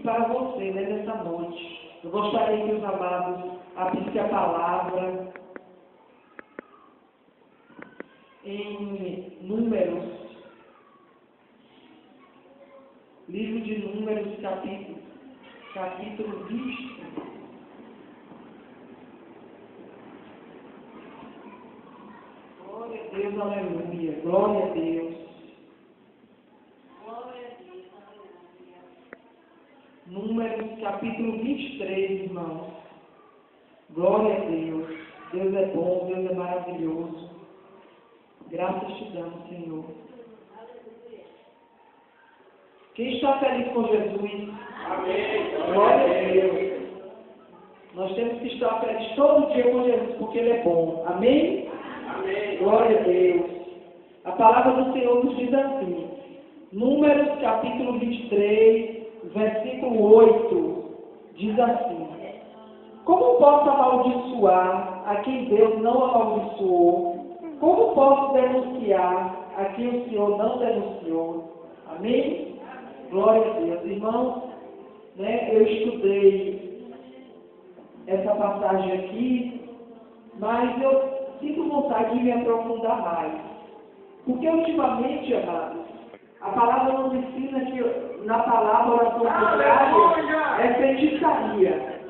para você, né, nessa noite. Eu gostaria que os amados abrissem a palavra em Números, livro de Números, capítulo 20. Glória a Deus, aleluia. Glória a Deus. Números, capítulo 23, irmãos. Glória a Deus. Deus é bom, Deus é maravilhoso. Graças te damos, Senhor. Quem está feliz com Jesus? Amém. Glória a Deus. Nós temos que estar felizes todo dia com Jesus, porque Ele é bom. Amém? Amém. Glória a Deus. A palavra do Senhor nos diz assim. Números, capítulo 23, versículo 8, diz assim: Como posso amaldiçoar a quem Deus não amaldiçoou? Como posso denunciar a quem o Senhor não denunciou? Amém? Glória a Deus. Irmãos, eu estudei essa passagem aqui, mas eu sinto vontade de me aprofundar mais. Porque ultimamente, amados, a palavra nos ensina que na palavra oração contrária é feitiçaria.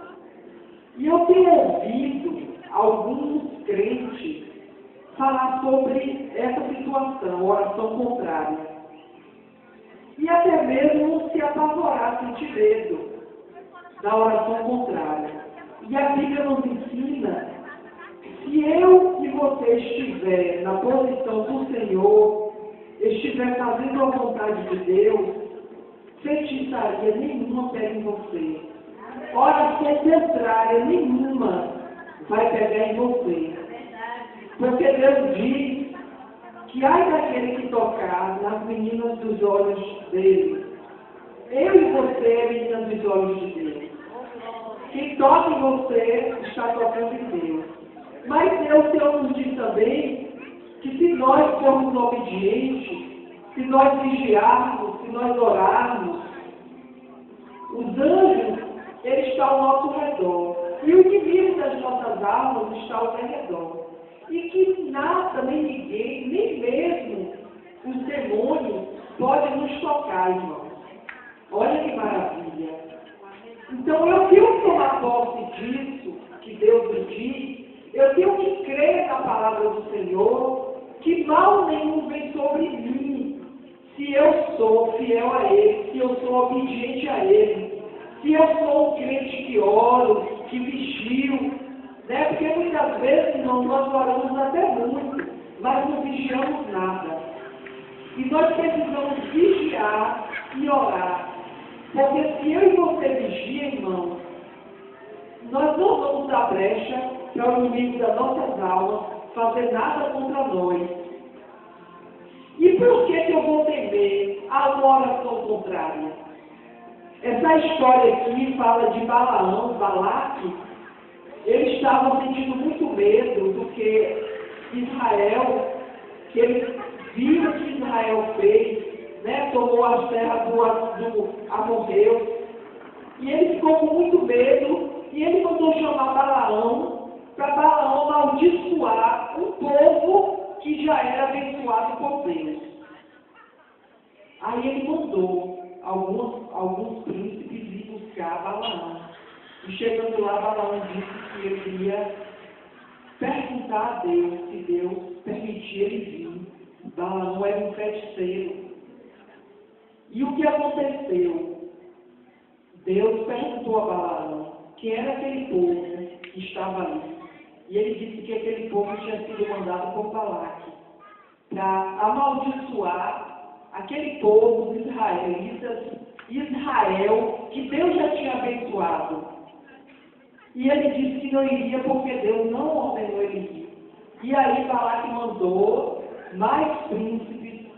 E eu tenho ouvido alguns crentes falar sobre essa situação, oração contrária. E até mesmo se apavorar, sentir medo da oração contrária. E a Bíblia nos ensina que se eu e você estiver na posição do Senhor, estiver fazendo a vontade de Deus, feitiçaria nenhuma pega em você. Oração contrária nenhuma vai pegar em você. Porque Deus diz que ai daquele que tocar nas meninas dos olhos dele. Eu e você é menina dos olhos de Deus. Quem toca em você está tocando em Deus. Mas o Senhor nos diz também que se nós formos obedientes, se nós vigiarmos, se nós orarmos, os anjos, eles estão ao nosso redor. E o inimigo das nossas almas está ao redor. E que nada, nem ninguém, nem mesmo os demônios podem nos tocar, irmãos. Olha que maravilha. Então eu tenho que tomar posse disso que Deus me diz. Eu tenho que crer na palavra do Senhor, que mal nenhum vem sobre mim, se eu sou fiel a Ele, se eu sou obediente a Ele, se eu sou um crente que oro, que vigio, Porque muitas vezes nós oramos até muito, mas não vigiamos nada. E nós precisamos vigiar e orar. Porque se eu e você vigia, irmão, nós não vamos dar brecha para o inimigo das nossas almas fazer nada contra nós. E por que eu vou temer a uma oração contrária? Essa história aqui fala de Balaque. Ele estava sentindo muito medo do que Israel, que ele viu o que Israel fez, tomou as terras do amorreu. E ele ficou com muito medo e ele mandou chamar Balaão para Balaão amaldiçoar um povo que já era abençoado por Deus. Aí ele mandou alguns príncipes ir buscar Balaão. E chegando lá, Balaão disse que ele ia perguntar a Deus se Deus permitia ele vir. Balaão era um feiticeiro. E o que aconteceu? Deus perguntou a Balaão quem era aquele povo que estava ali. E ele disse que aquele povo tinha sido mandado por Balaque para amaldiçoar aquele povo dos israelitas, Israel, que Deus já tinha abençoado. E ele disse que não iria porque Deus não ordenou ele ir. E aí Balaque mandou mais príncipes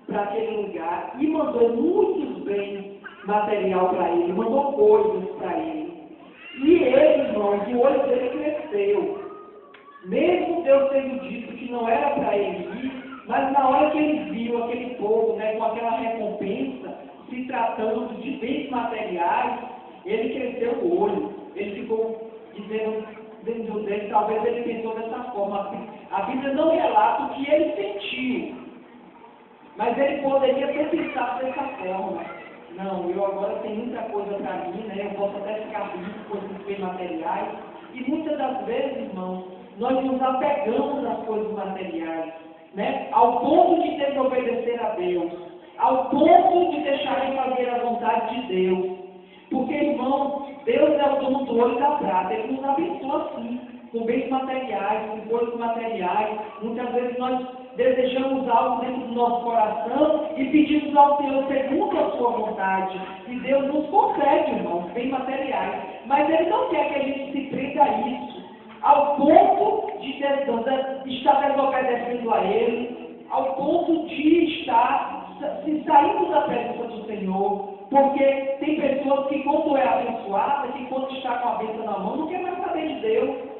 para aquele lugar e mandou muitos bens material para ele, mandou coisas para ele. E ele, irmãos, o olho dele cresceu. Mesmo Deus tendo dito que não era para ele ir, mas na hora que ele viu aquele povo com aquela recompensa, se tratando de bens materiais, ele cresceu o olho. Ele ficou dizendo dentro dele, talvez ele pensou dessa forma. A Bíblia não relata o que ele sentiu, mas ele poderia ter pensado dessa forma. Não, eu agora tenho muita coisa para mim, né? Eu posso até ficar rico com esses bens materiais. E muitas das vezes, irmãos, nós nos apegamos às coisas materiais, né? Ao ponto de desobedecer a Deus, ao ponto de deixar de fazer a vontade de Deus. Porque, irmão, Deus é o dono do ouro e da prata. Ele nos abençoa assim, com bens materiais, com coisas materiais. Muitas vezes nós desejamos algo dentro do nosso coração e pedimos ao Senhor segundo a sua vontade. E Deus nos concede, irmãos, bens materiais. Mas Ele não quer que a gente se prenda a isso, ao ponto de estar desobedecendo a Ele, ao ponto de estar se saindo da presença do Senhor. Porque tem pessoas que, quando é abençoada, que quando está com a bênção na mão, não quer mais saber de Deus.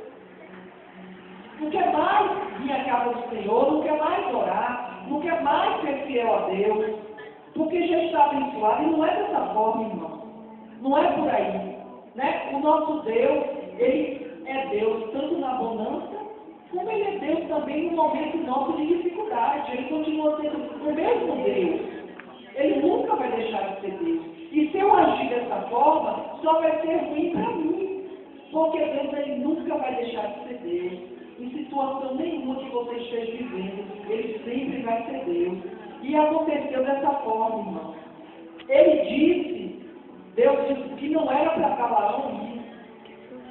Não quer mais vir à casa do Senhor, não quer mais orar, não quer mais ser fiel a Deus. Porque já está abençoado e não é dessa forma, irmão. Não é por aí. Né? O nosso Deus, Ele é Deus tanto na bonança, como Ele é Deus também no momento nosso de dificuldade. Ele continua sendo o mesmo Deus. Ele nunca vai deixar de ser Deus. E se eu agir dessa forma, só vai ser ruim para mim. Porque Deus, Ele nunca vai deixar de ser Deus. Em situação nenhuma que você esteja vivendo, Ele sempre vai ser Deus. E aconteceu dessa forma, irmão. Ele disse, Deus disse que não era para Balaão ir,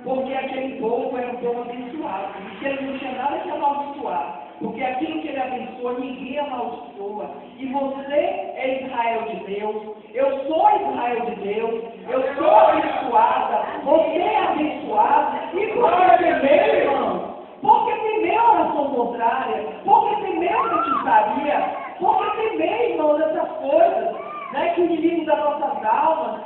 porque aquele povo era um povo abençoado. E que ele não tinha nada que amaldiçoar. Porque aquilo que ele abençoa, ninguém amaldiçoa. E você é Israel de Deus. Eu sou Israel de Deus. Eu sou abençoada. Você é abençoado. E por que temeu, irmão? Por que temeu a oração contrária? Por que temeu a feitiçaria? Por que temeu, irmão, dessas coisas, né, que o inimigo das nossas almas?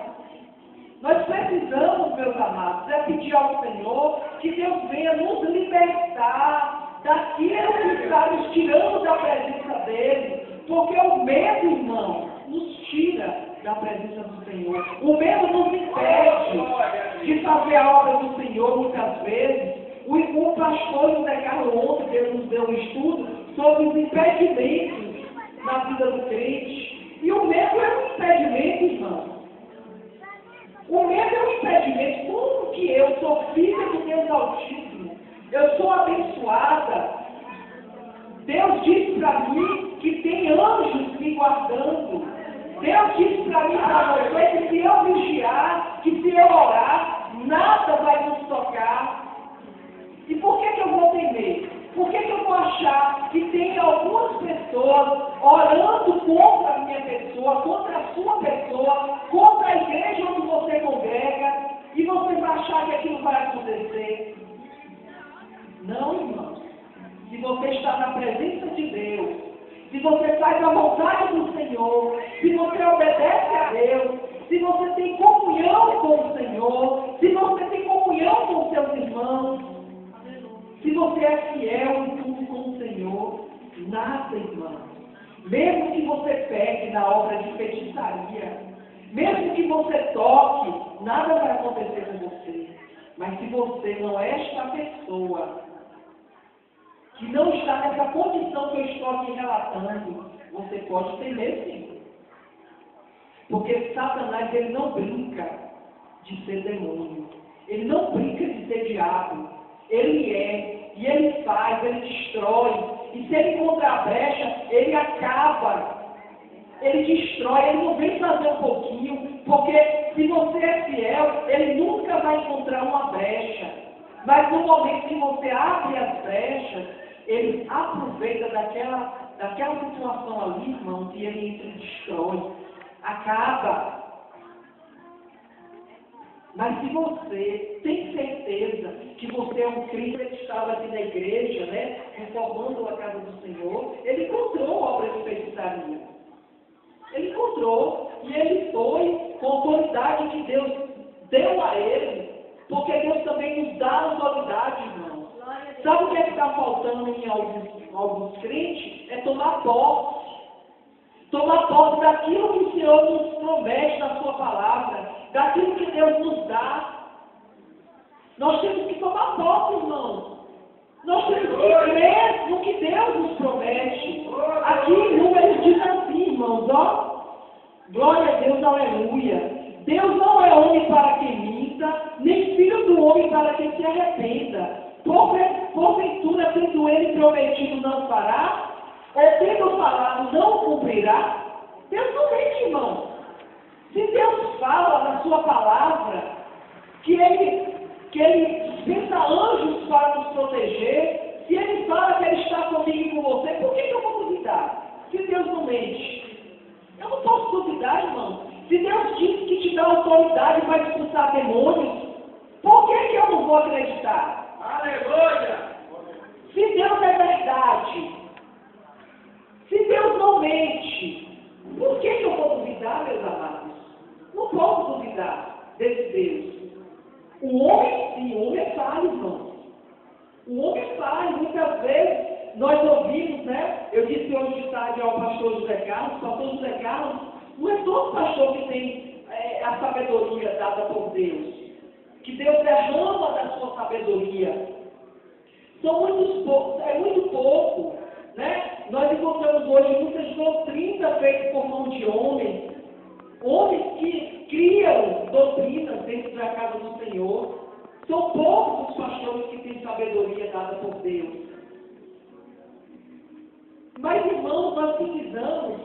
Nós precisamos, meus amados, pedir ao Senhor que Deus venha nos libertar daquilo que está nos tirando da presença dEle. Porque o medo, irmão, nos tira da presença do Senhor. O medo nos impede de fazer a obra do Senhor muitas vezes. O pastor José Carlos ontem Deus nos deu um estudo sobre os impedimentos na vida do crente. E o medo é um impedimento, irmão. O medo é um impedimento. Como que eu sou filha do Deus Altíssimo? Eu sou abençoada. Deus disse para mim que tem anjos me guardando. Deus disse para mim, para você, que se eu vigiar, que se eu orar, nada vai nos tocar. E por que eu vou temer? Por que eu vou achar que tem algumas pessoas orando contra a minha pessoa, contra a sua pessoa, contra a igreja onde você congrega, e você vai achar que aquilo vai acontecer? Não, irmão. Se você está na presença de Deus, se você faz a vontade do Senhor, se você obedece a Deus, se você tem comunhão com o Senhor, se você tem comunhão com seus irmãos, se você é fiel em tudo com o Senhor, nada, irmão. Mesmo que você pegue na obra de feitiçaria, mesmo que você toque, nada vai acontecer com você. Mas se você não é esta pessoa, que não está nessa condição que eu estou aqui relatando, você pode temer sim. Porque Satanás, ele não brinca de ser demônio. Ele não brinca de ser diabo. Ele é, e ele faz, ele destrói. E se ele encontrar a brecha, ele acaba. Ele destrói, ele não vem fazer um pouquinho, porque se você é fiel, ele nunca vai encontrar uma brecha. Mas no momento que você abre as brechas, ele aproveita daquela situação ali, irmão, que ele entra e destrói. Acaba. Mas se você tem certeza que você é um crente que estava aqui na igreja, né, reformando a casa do Senhor, ele encontrou obra de feitiçaria. Ele encontrou e ele foi com a autoridade que Deus deu a ele, porque Deus também nos dá autoridade, irmão. Sabe o que é que está faltando em alguns crentes? É tomar posse. Tomar posse daquilo que o Senhor nos promete na sua palavra, daquilo que Deus nos dá. Nós temos que tomar posse, irmão. Nós temos que crer no que Deus nos promete. Aqui em Números diz assim, irmãos, ó. Glória a Deus, aleluia. Deus não é homem para que minta, nem filho do homem para que se arrependa. Porventura, tendo ele prometido, não fará? Ou tendo falado, não cumprirá? Deus não mente, irmão. Se Deus fala na sua palavra que ele dispensa anjos para nos proteger, se ele fala que ele está comigo e com você, por que eu vou duvidar? Se Deus não mente. Eu não posso duvidar, irmão. Se Deus disse que te dá autoridade para expulsar demônios, por que eu não vou acreditar? Aleluia! Se Deus é verdade, se Deus não mente, por que eu vou duvidar, meus amados? Não posso duvidar desse Deus. O homem, sim, o homem é falho, irmão. O homem é falho. Muitas vezes nós ouvimos, né? Eu disse hoje de tarde ao pastor José Carlos, não é todo pastor que tem a sabedoria dada por Deus. Que Deus derrama da sua sabedoria. São muitos poucos, é muito pouco, né? Nós encontramos hoje muitas doutrinas feitas por mão de homens que criam doutrinas dentro da casa do Senhor. São poucos os pastores que têm sabedoria dada por Deus. Mas, irmãos, nós precisamos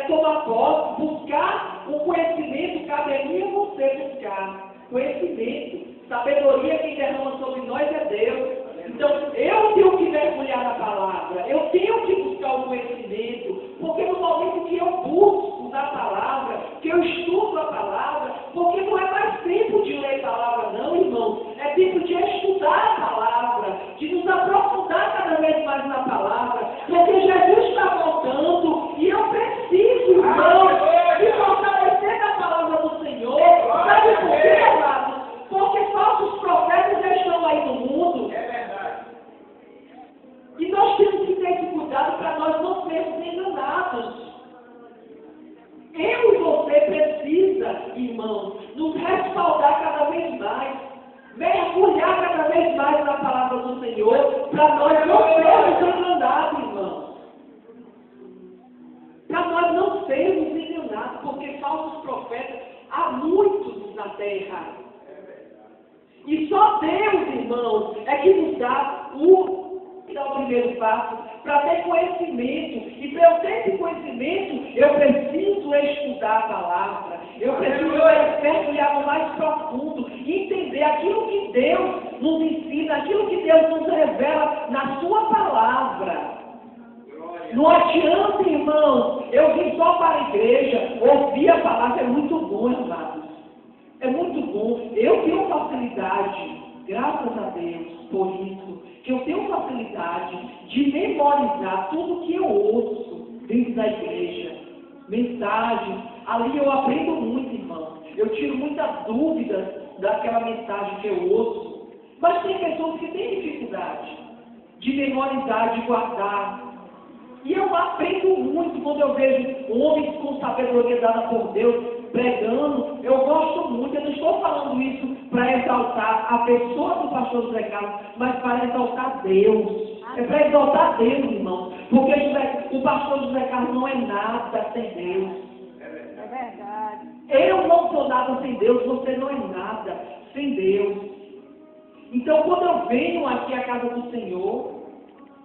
tomar posse, buscar o conhecimento, cabe a mim e a você buscar conhecimento. Sabedoria, quem derrama sobre nós é Deus. Então, eu tenho que mergulhar na palavra, eu tenho que buscar o conhecimento, porque no momento que eu busco na palavra, que eu estudo a palavra, porque não é mais tempo de ler a palavra não, irmão, é tempo de estudar a palavra, de nos aprofundar cada vez mais na palavra, porque Jesus está voltando e eu preciso, irmão, me fortalecer na palavra do Senhor. Sabe por quê, amados? Porque falsos profetas já estão aí no mundo. É verdade. E nós temos que ter esse cuidado para nós não sermos enganados. Eu e você precisa, irmão, nos respaldar cada vez mais, mergulhar cada vez mais na palavra do Senhor, para nós não sermos enganados, irmão. Para nós não sermos enganados, porque falsos profetas há muitos na terra. E só Deus, irmãos, é que nos dá o primeiro passo para ter conhecimento. E para eu ter esse conhecimento, eu preciso estudar a palavra. Eu preciso mergulhar no mais profundo e entender aquilo que Deus nos ensina, aquilo que Deus nos revela na sua palavra. Não adianta, irmão, eu vim só para a igreja, ouvir a palavra é muito bom, amados. É muito bom. Eu tenho facilidade, graças a Deus, por isso, que eu tenho facilidade de memorizar tudo que eu ouço dentro da igreja. Mensagens. Ali eu aprendo muito, irmão. Eu tiro muitas dúvidas daquela mensagem que eu ouço. Mas tem pessoas que têm dificuldade de memorizar, de guardar. E eu aprendo muito quando eu vejo homens com sabedoria dada por Deus pregando. Eu gosto muito. Eu não estou falando isso para exaltar a pessoa do pastor José Carlos, mas para exaltar Deus. É para exaltar Deus, irmão. Porque o pastor José Carlos não é nada sem Deus. É verdade. Eu não sou nada sem Deus, você não é nada sem Deus. Então, quando eu venho aqui à casa do Senhor,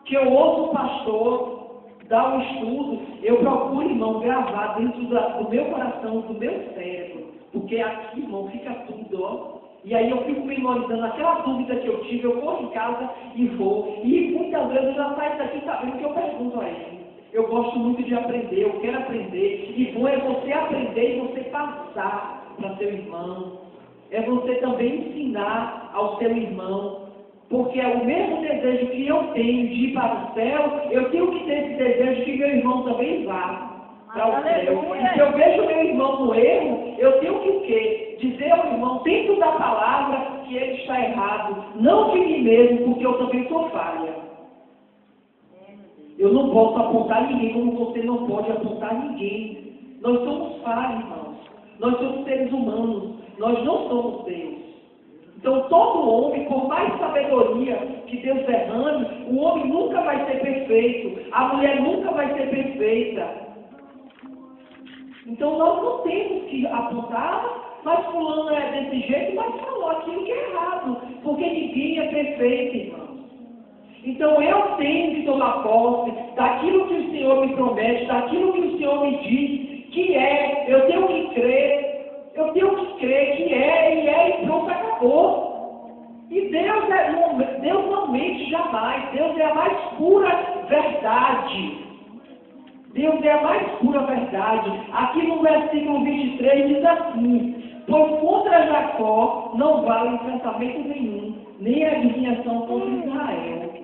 que eu ouço o pastor dar um estudo, eu procuro, irmão, gravar dentro do meu coração, do meu cérebro. Porque aqui, irmão, fica tudo, ó. E aí eu fico memorizando aquela dúvida que eu tive, eu corro em casa e vou. E muitas vezes eu já saio daqui sabendo que eu pergunto a ele. Eu gosto muito de aprender, eu quero aprender. E bom é você aprender e você passar para seu irmão. É você também ensinar ao seu irmão. Porque é o mesmo desejo que eu tenho de ir para o céu, eu tenho que ter esse desejo que meu irmão também vá para o céu. E se eu vejo meu irmão no erro, eu tenho que o quê? Dizer ao irmão, dentro da palavra, que ele está errado. Não de mim mesmo, porque eu também sou falha. Eu não posso apontar ninguém como você não pode apontar ninguém. Nós somos falhos, irmãos. Nós somos seres humanos. Nós não somos Deus. Então, todo homem, por mais sabedoria que Deus derrame, o homem nunca vai ser perfeito. A mulher nunca vai ser perfeita. Então, nós não temos que apontar, mas fulano é desse jeito, mas falou aquilo que é errado. Porque ninguém é perfeito, irmão. Então, eu tenho que tomar posse daquilo que o Senhor me promete, daquilo que o Senhor me diz, que é, eu tenho que crer que é e pronto, acabou. E Deus não mente jamais. Deus é a mais pura verdade. Deus é a mais pura verdade. Aqui no versículo 23 diz assim: pois contra Jacó não vale encantamento nenhum, nem adivinhação contra Israel.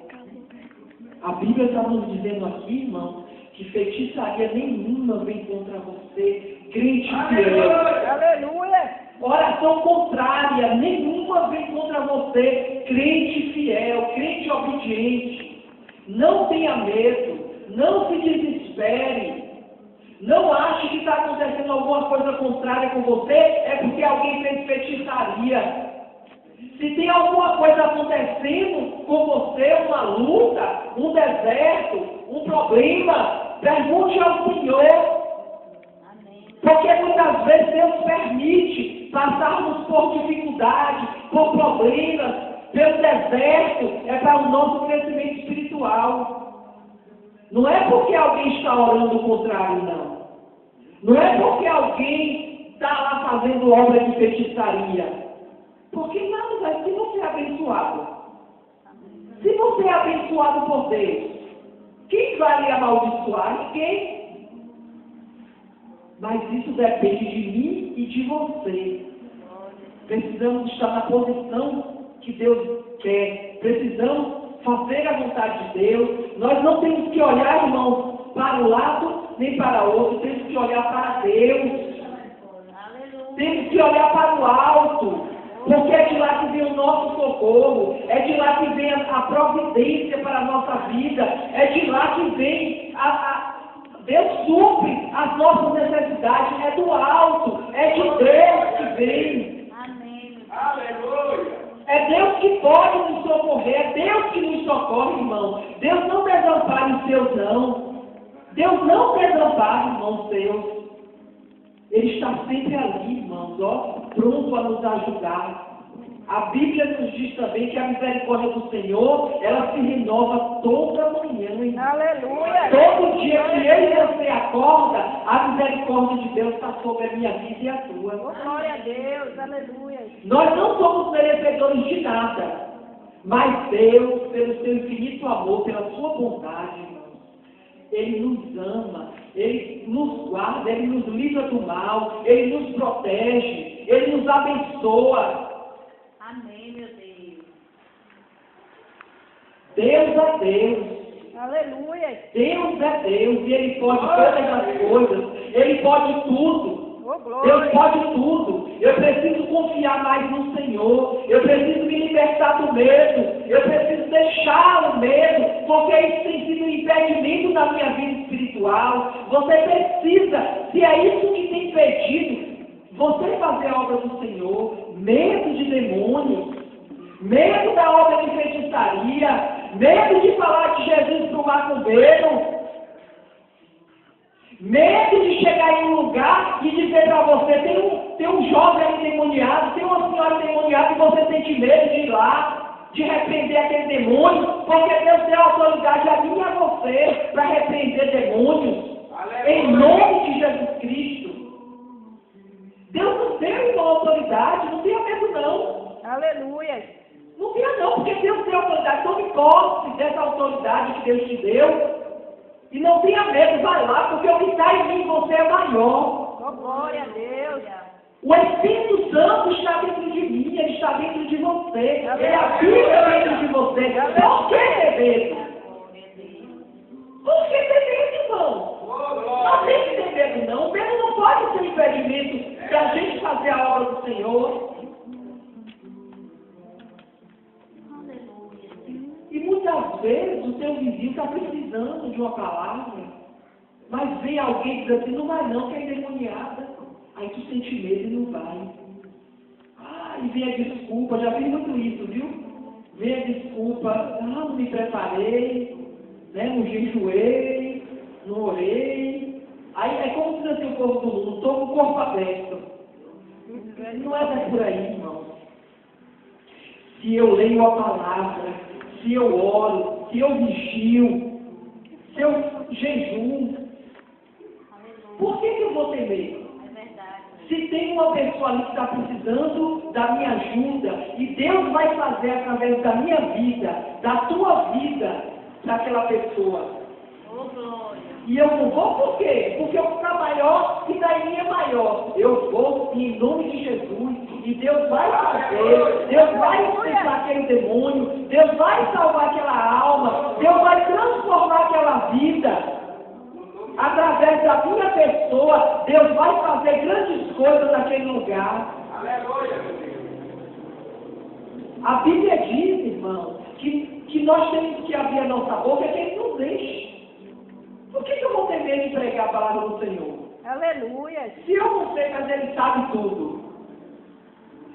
A Bíblia está nos dizendo aqui, irmão, que feitiçaria nenhuma vem contra você, crente fiel. Aleluia. Oração contrária, nenhuma vem contra você, crente fiel, crente obediente. Não tenha medo, não se desespere. Não ache que está acontecendo alguma coisa contrária com você, é porque alguém fez feitiçaria. Se tem alguma coisa acontecendo com você, uma luta, um deserto, um problema, pergunte ao Senhor. Porque muitas vezes Deus permite passarmos por dificuldades, por problemas, pelo deserto, é para o nosso crescimento espiritual. Não é porque alguém está orando o contrário, não. Não é porque alguém está lá fazendo obra de feitiçaria. Porque nada vai, se você é abençoado. Se você é abençoado por Deus, quem vai lhe amaldiçoar? Ninguém. Mas isso depende de mim e de você. Precisamos estar na posição que Deus quer. Precisamos fazer a vontade de Deus. Nós não temos que olhar, irmãos, para um lado nem para o outro. Temos que olhar para Deus. Temos que olhar para o alto. Porque é de lá que vem o nosso socorro. É de lá que vem a providência para a nossa vida. É de lá que vem Deus supre as nossas necessidades, é do alto, é de Deus que vem. Amém. Aleluia. É Deus que pode nos socorrer, é Deus que nos socorre, irmão. Deus não desampara os seus, não. Deus não desampara, irmãos seus. Ele está sempre ali, irmãos, ó, pronto a nos ajudar. A Bíblia nos diz também que a misericórdia do Senhor, ela se renova toda manhã, irmão. Aleluia. Todo dia que eu e você acorda, a misericórdia de Deus está sobre a minha vida e a tua. Oh, glória a Deus. Aleluia. Nós não somos merecedores de nada, mas Deus, pelo seu infinito amor, pela sua bondade, irmãos, Ele nos ama, Ele nos guarda, Ele nos livra do mal, Ele nos protege, Ele nos abençoa. Amém, meu Deus. Deus é Deus. Aleluia. Deus é Deus e Ele pode todas as coisas. Ele pode tudo. Oh, Deus glória. pode tudo. Eu preciso confiar mais no Senhor. Eu preciso me libertar do medo. Eu preciso deixar o medo, porque isso tem sido um impedimento da minha vida espiritual. Você precisa, se é isso que tem impedido, você fazer a obra do Senhor, medo de demônios, medo da obra de feitiçaria, medo de falar de Jesus para o macumbeiro, medo de chegar em um lugar e dizer para você, tem um jovem endemoniado, tem uma senhora endemoniada e você sente medo de ir lá, de repreender aquele demônio, porque Deus tem autoridade a mim e a você para repreender demônios, em nome de Jesus Cristo. Deus nos deu uma autoridade, não tenha medo não. Aleluia. Não tenha não, porque Deus tem autoridade. Tome posse dessa autoridade que Deus te deu. E não tenha medo, vai lá, porque o que está em mim você é maior. Oh, glória a Deus. O Espírito Santo está dentro de mim, ele está dentro de você. Ele habita dentro de você. Por que ter medo? Por que ter medo, irmão? Não tem que ter medo, não. O medo não pode ser impedimento para a gente fazer a obra do Senhor. E muitas vezes o teu vizinho está precisando de uma palavra, mas vem alguém e diz assim, não vai não, que é endemoniada. Aí tu sente medo e não vai. E vem a desculpa, já vi muito isso, viu? Vem a desculpa, não me preparei, né? Não jejuei, não orei. Aí é como diz assim o povo do mundo, estou com o corpo aberto. Não é por aí, irmão. Se eu leio a palavra, se eu oro, se eu vigio, se eu jejuo, por que eu vou temer? Se tem uma pessoa ali que está precisando da minha ajuda, e Deus vai fazer através da minha vida, da tua vida, para aquela pessoa. E eu não vou por quê? Porque eu ficar maior e daí mim é maior. Eu vou em nome de Jesus. E Deus vai fazer. Deus vai expulsar aquele demônio. Deus vai salvar aquela alma. Deus vai transformar aquela vida. Através da minha pessoa, Deus vai fazer grandes coisas naquele lugar. A Bíblia diz, irmão, que nós temos que abrir a nossa boca e que Ele nos deixe. Por que eu vou ter medo de pregar a palavra do Senhor? Aleluia. Se eu não sei, mas Ele sabe tudo.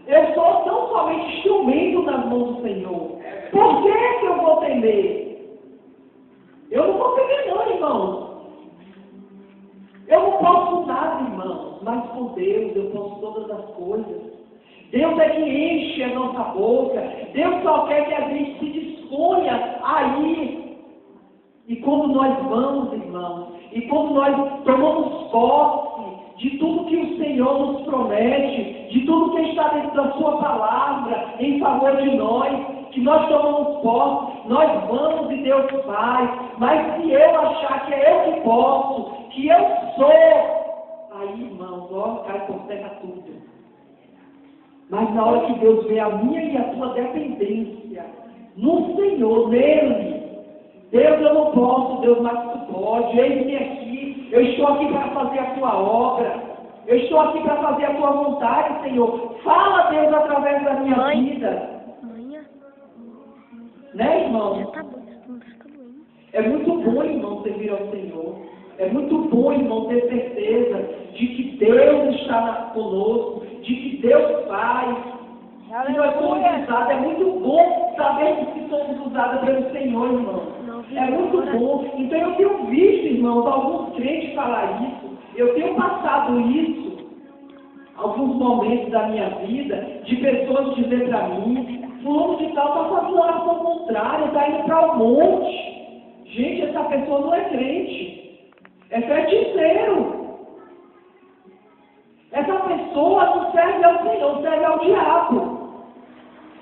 Eu sou tão somente instrumento nas mãos do Senhor. Por que eu vou temer? Eu não vou temer não, irmão. Eu não posso nada, irmãos, mas com Deus eu posso todas as coisas. Deus é que enche a nossa boca. Deus só quer que a gente se disponha a ir. E quando nós vamos, irmãos, e quando nós tomamos posse de tudo que o Senhor nos promete, de tudo que está dentro da sua palavra, em favor de nós, que nós tomamos posse, nós vamos e Deus faz. Mas se eu achar que é eu que posso, que eu sou, aí, irmãos, ó, cai por terra tudo. Mas na hora que Deus vê a minha e a tua dependência no Senhor, nele, Deus, eu não posso, Deus, mas tu pode, eis-me aqui, eu estou aqui para fazer a tua obra, eu estou aqui para fazer a tua vontade, Senhor. Fala, Deus, através da minha vida. Né, irmão? É muito bom, irmão, servir ao Senhor. É muito bom, irmão, ter certeza de que Deus está conosco, de que Deus faz. E nós somos usados. É muito bom saber que somos usados pelo Senhor, irmão. É muito bom. Então eu tenho visto, irmãos, alguns crentes falar isso. Eu tenho passado isso, alguns momentos da minha vida, de pessoas dizer para mim, fulano de tal está fazendo oração contrária, está indo para o monte. Gente, essa pessoa não é crente. É feiticeiro. Essa pessoa não serve ao Senhor, serve ao diabo.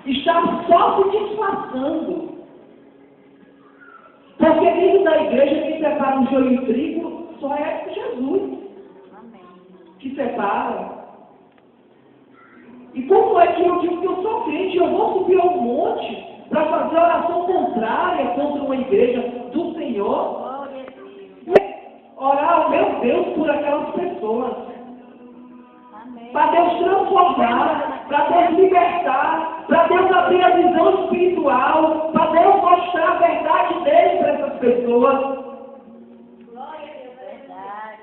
Está só se disfarçando. Porque dentro da igreja quem separa o joio e o trigo só é Jesus. Que separa. E como é que eu digo que eu sou crente? Eu vou subir ao monte para fazer oração contrária contra uma igreja do Senhor? Orar, meu Deus, por aquelas pessoas. Para Deus transformar, para Deus libertar, para Deus abrir a visão espiritual, para Deus mostrar a verdade dele para essas pessoas. Glória a Deus, verdade.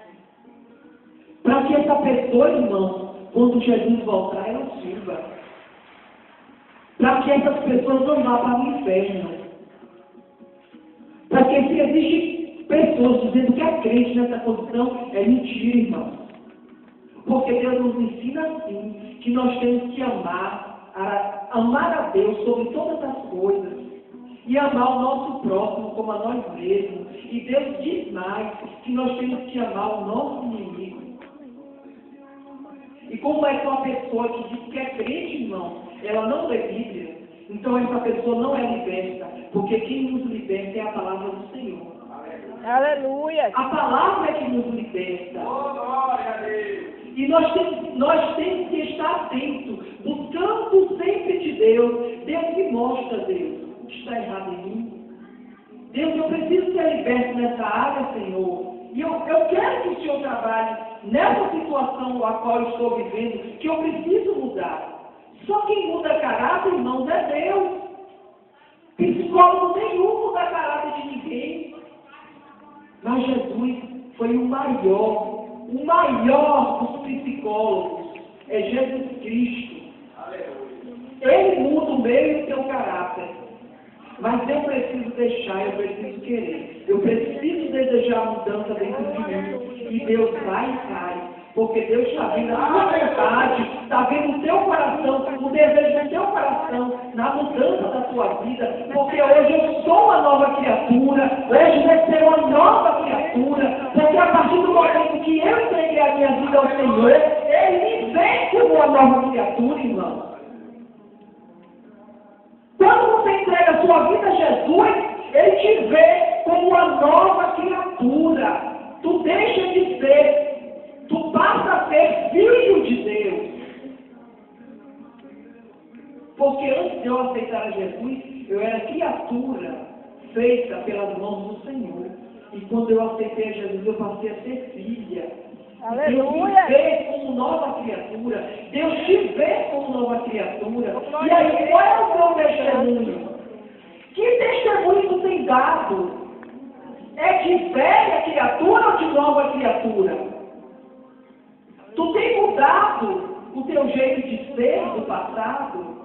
Para que essa pessoa, irmão, quando Jesus voltar, ela sirva. Para que essas pessoas não vá para o inferno. Porque se existem pessoas dizendo que é crente nessa condição, é mentira, irmão. Porque Deus nos ensina assim, que nós temos que amar a Deus sobre todas as coisas e amar o nosso próximo como a nós mesmos. E Deus diz mais, que nós temos que amar o nosso inimigo. E como é que uma pessoa que diz que é crente, irmão, ela não lê Bíblia, então essa pessoa não é liberta, porque quem nos liberta é a palavra do Senhor. Aleluia. A palavra é que nos liberta. Oh, glória a Deus. E nós temos que estar atentos, buscando sempre de Deus. Deus me mostra, Deus, o que está errado em mim. Deus, eu preciso ser liberto nessa área, Senhor. E eu quero que o Senhor trabalhe nessa situação a qual eu estou vivendo, que eu preciso mudar. Só quem muda caráter, irmãos, é Deus. Psicólogo nenhum muda caráter de Mas Jesus foi o maior dos psicólogos. É Jesus Cristo. Ele muda o meu e o teu caráter. Mas eu preciso deixar, eu preciso querer. Eu preciso desejar a mudança dentro de mim. E Deus vai e faz. Porque Deus está vendo a tua vontade, está vendo o teu coração, o desejo do teu coração, na mudança da tua vida. Porque hoje eu sou uma nova criatura, hoje vai ser uma nova criatura. Porque a partir do momento que eu entreguei a minha vida ao Senhor, Ele me vê como uma nova criatura, irmão. Quando você entrega a sua vida a Jesus, Ele te vê como uma nova criatura. Tu deixa de ser. Tu passa a ser filho de Deus. Porque antes de eu aceitar a Jesus, eu era criatura feita pelas mãos do Senhor. E quando eu aceitei a Jesus, eu passei a ser filha. Aleluia. Deus te vê como nova criatura. Deus te vê como nova criatura. E aí, qual é o teu testemunho? Que testemunho tu tem dado? É de velha criatura ou de nova criatura? Tu tem mudado o teu jeito de ser do passado?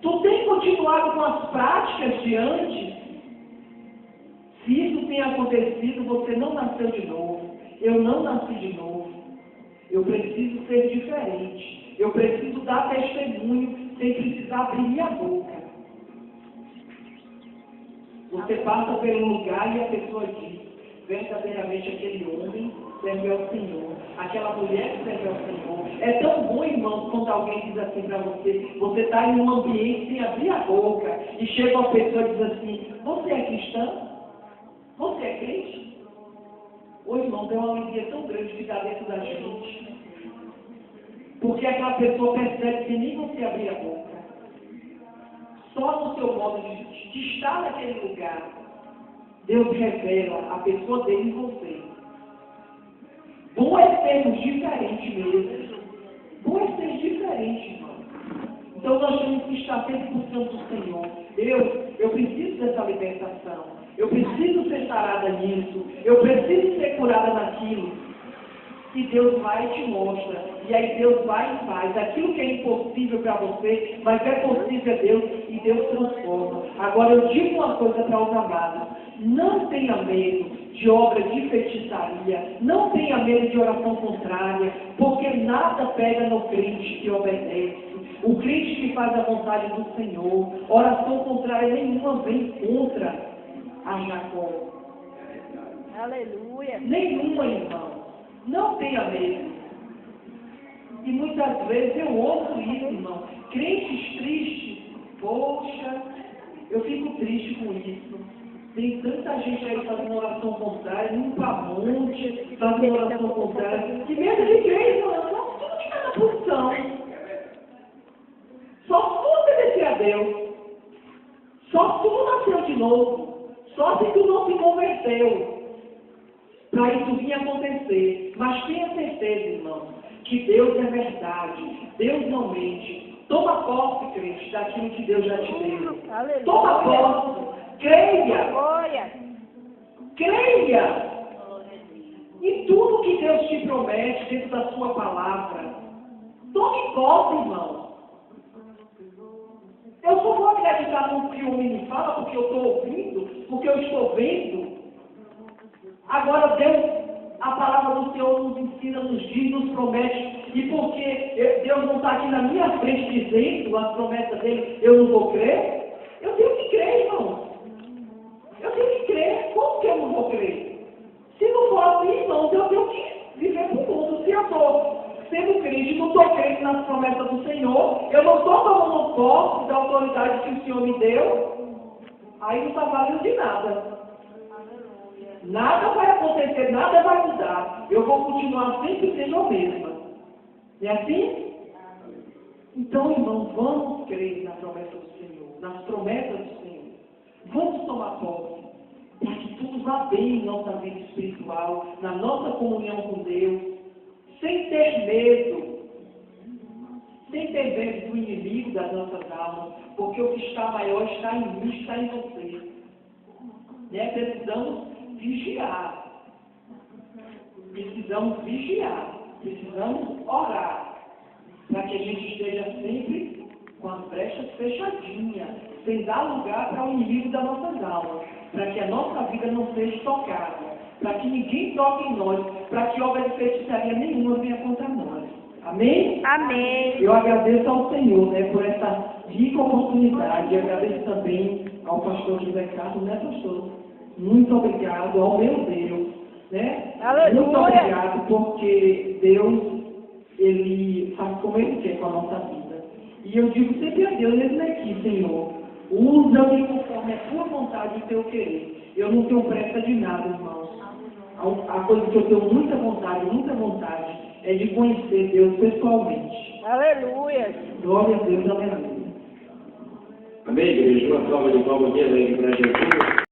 Tu tem continuado com as práticas de antes? Se isso tem acontecido, você não nasceu de novo. Eu não nasci de novo. Eu preciso ser diferente. Eu preciso dar testemunho sem precisar abrir minha boca. Você passa pelo lugar e a pessoa diz, verdadeiramente aquele homem serve ao Senhor. Aquela mulher que serve ao Senhor. É tão bom, irmão, quando alguém diz assim para você, você está em um ambiente sem abrir a boca, e chega uma pessoa e diz assim, você é cristã? Você é crente? Ô irmão, tem uma alegria tão grande que está dentro da gente. Porque aquela pessoa percebe que nem você abrir a boca. Só no seu modo de estar naquele lugar, Deus revela a pessoa dele em você. Bom é sermos diferentes mesmo. Bom é ser diferente, irmão. Então nós temos que estar sempre buscando o Senhor. Eu preciso dessa libertação. Eu preciso ser sarada nisso. Eu preciso ser curada naquilo. E Deus vai e te mostra. E aí Deus vai e faz. Aquilo que é impossível para você, mas é possível a Deus, e Deus transforma. Agora eu digo uma coisa para os amados. Não tenha medo de obra de feitiçaria. Não tenha medo de oração contrária. Porque nada pega no crente que obedece. O crente que faz a vontade do Senhor. Oração contrária nenhuma vem contra a Jacó. Aleluia. Nenhuma, irmão. Não tenha medo. E muitas vezes eu ouço isso, irmão. Crentes tristes. Poxa, eu fico triste com isso. Tem tanta gente aí fazendo oração contrária, indo para monte, fazendo oração contrária. Que medo de crer, irmão. Não, tudo que está na posição. Só se tu obedecer a Deus. Só se tu não nasceu de novo. Só se tu não se converteu. Para isso vir acontecer. Mas tenha certeza, irmão, que Deus é verdade. Deus não mente. Toma posse, crente, daquilo que Deus já te deu. Aleluia. Toma posse. Creia. Glória. Creia. E tudo que Deus te promete dentro da sua palavra. Tome posse, irmão. Eu só vou acreditar no que o homem me fala porque eu estou ouvindo, porque eu estou vendo. Agora Deus, a palavra do Senhor nos ensina, nos diz, nos promete. E porque Deus não está aqui na minha frente dizendo as promessas dele, eu não vou crer? Eu tenho que crer, irmão. Eu tenho que crer. Como que eu não vou crer? Se não for assim, irmãos, eu tenho que viver para o mundo. Se eu estou sendo crente, não estou crendo nas promessas do Senhor, eu não estou tomando posse da autoridade que o Senhor me deu, aí não está valendo de nada. Nada vai acontecer, nada vai mudar. Eu vou continuar sempre sendo a mesma. Não é assim? Então, irmãos, vamos crer na promessa do Senhor, nas promessas do Senhor. Vamos tomar posse, para que tudo vá bem em nossa vida espiritual, na nossa comunhão com Deus, sem ter medo do inimigo das nossas almas, porque o que está maior está em mim, está em você. Né? Precisamos vigiar. Precisamos vigiar. Precisamos orar. Para que a gente esteja sempre com as brechas fechadinhas, sem dar lugar para o inimigo das nossas almas, para que a nossa vida não seja tocada, para que ninguém toque em nós, para que obra de feitiçaria nenhuma venha contra nós. Amém? Amém. Eu agradeço ao Senhor, né, por essa rica oportunidade, e agradeço também ao pastor José Carlos, né, pastor? Muito obrigado ao meu Deus, né? Aleluia. Muito obrigado, porque Deus, Ele faz como Ele quer com a nossa vida. E eu digo sempre a Deus, mesmo aqui, Senhor, usa-me conforme a tua vontade e o teu querer. Eu não tenho pressa de nada, irmãos. A coisa que eu tenho muita vontade, é de conhecer Deus pessoalmente. Aleluia. Glória a Deus, aleluia. Amém, igreja? Uma salva de palmas aqui para Jesus.